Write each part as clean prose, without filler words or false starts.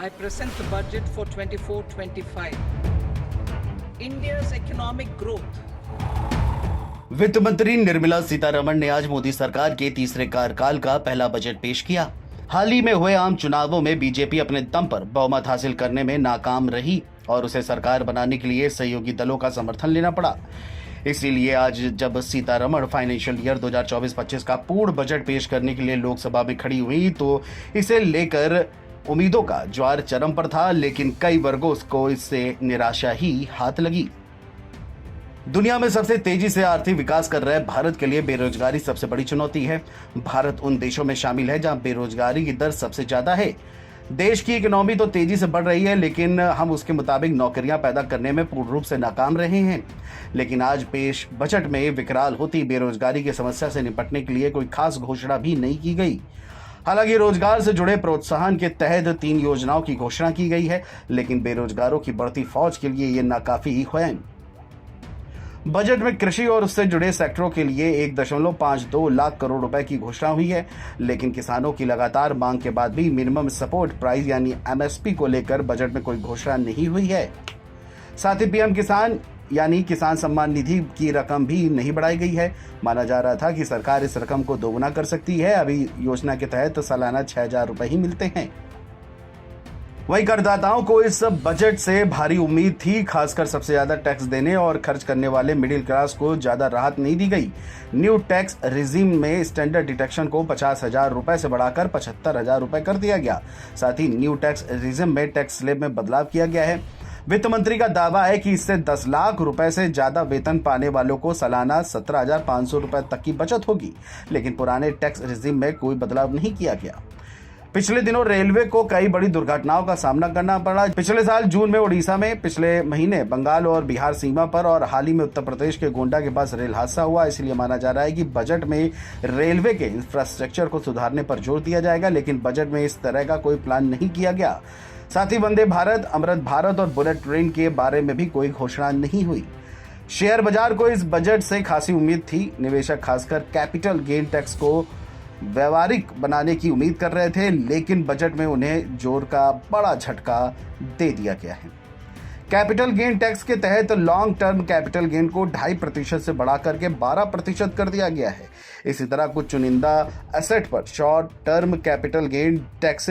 I present the budget for 24-25. India's economic growth. वित्त मंत्री निर्मला सीतारमण ने आज मोदी सरकार के तीसरे कार्यकाल का पहला बजट पेश किया। हाल ही में हुए आम चुनावों में बीजेपी अपने दम पर बहुमत हासिल करने में नाकाम रही और उसे सरकार बनाने के लिए सहयोगी दलों का समर्थन लेना पड़ा। इसीलिए आज जब सीतारमण फाइनेंशियल ईयर 2024-25 का पूर्ण बजट पेश करने के लिए लोकसभा में खड़ी हुई तो इसे लेकर उम्मीदों का ज्वार चरम पर था, लेकिन कई वर्गों को इससे निराशा ही हाथ लगी। दुनिया में सबसे तेजी से आर्थिक विकास कर रहे भारत के लिए बेरोजगारी सबसे बड़ी चुनौती है। भारत उन देशों में शामिल है जहां बेरोजगारी की दर सबसे ज्यादा है। देश की इकोनॉमी तो तेजी से बढ़ रही है, लेकिन हम उसके मुताबिक नौकरियां पैदा करने में पूर्ण रूप से नाकाम रहे हैं। लेकिन आज पेश बजट में विकराल होती बेरोजगारी की समस्या से निपटने के लिए कोई खास घोषणा भी नहीं की गई। हालांकि रोजगार से जुड़े प्रोत्साहन के तहत 3 योजनाओं की घोषणा की गई है, लेकिन बेरोजगारों की बढ़ती फौज के लिए ये नाकाफी है। बजट में कृषि और उससे जुड़े सेक्टरों के लिए 1.52 लाख करोड़ रुपए की घोषणा हुई है, लेकिन किसानों की लगातार मांग के बाद भी मिनिमम सपोर्ट प्राइस यानी एमएसपी को लेकर बजट में कोई घोषणा नहीं हुई है। साथ ही पीएम किसान यानी किसान सम्मान निधि की रकम भी नहीं बढ़ाई गई है। माना जा रहा था कि सरकार इस रकम को दोगुना कर सकती है। अभी योजना के तहत सालाना 6,000 रुपए ही मिलते हैं। वहीं करदाताओं को इस बजट से भारी उम्मीद थी, खासकर सबसे ज्यादा टैक्स देने और खर्च करने वाले मिडिल क्लास को ज्यादा राहत नहीं दी गई। न्यू टैक्स रिजीम में स्टैंडर्ड डिडक्शन को 50,000 रुपए से बढ़ाकर 75,000 रुपए कर दिया गया। साथ ही न्यू टैक्स रिजीम में टैक्स स्लैब में बदलाव किया गया है। वित्त मंत्री का दावा है कि इससे 10 लाख रुपए से ज्यादा वेतन पाने वालों को सालाना 17,500 रुपए तक की बचत होगी, लेकिन पुराने टैक्स रिजीम में कोई बदलाव नहीं किया गया। पिछले दिनों रेलवे को कई बड़ी दुर्घटनाओं का सामना करना पड़ा। पिछले साल जून में उड़ीसा में, पिछले महीने बंगाल और बिहार सीमा पर और हाल ही में उत्तर प्रदेश के गोंडा के पास रेल हादसा हुआ। इसलिए माना जा रहा है कि बजट में रेलवे के इंफ्रास्ट्रक्चर को सुधारने पर जोर दिया जाएगा, लेकिन बजट में इस तरह का कोई प्लान नहीं किया गया। साथ ही वंदे भारत, अमृत भारत और बुलेट ट्रेन के बारे में भी कोई घोषणा नहीं हुई। शेयर बाजार को इस बजट से खासी उम्मीद थी। निवेशक खासकर कैपिटल गेन टैक्स को व्यवहारिक बनाने की उम्मीद कर रहे थे, लेकिन बजट में उन्हें जोर का बड़ा झटका दे दिया गया है। कैपिटल गेन टैक्स के तहत लॉन्ग टर्म कैपिटल गेन को 2.5% से बढ़ाकर के 12% कर दिया गया है। इसी तरह कुछ चुनिंदा एसेट पर short term capital gain tax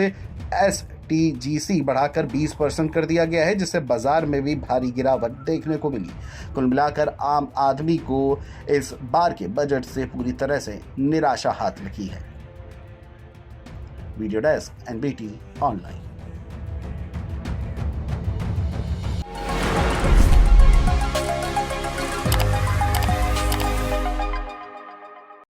STGC बढ़ाकर 20% कर दिया गया है, जिससे बाजार में भी भारी गिरावट देखने को मिली। कुल मिलाकर आम आदमी को इस बार के बजट से पूरी तरह से निराशा हाथ लगी है। Video desk NBT online.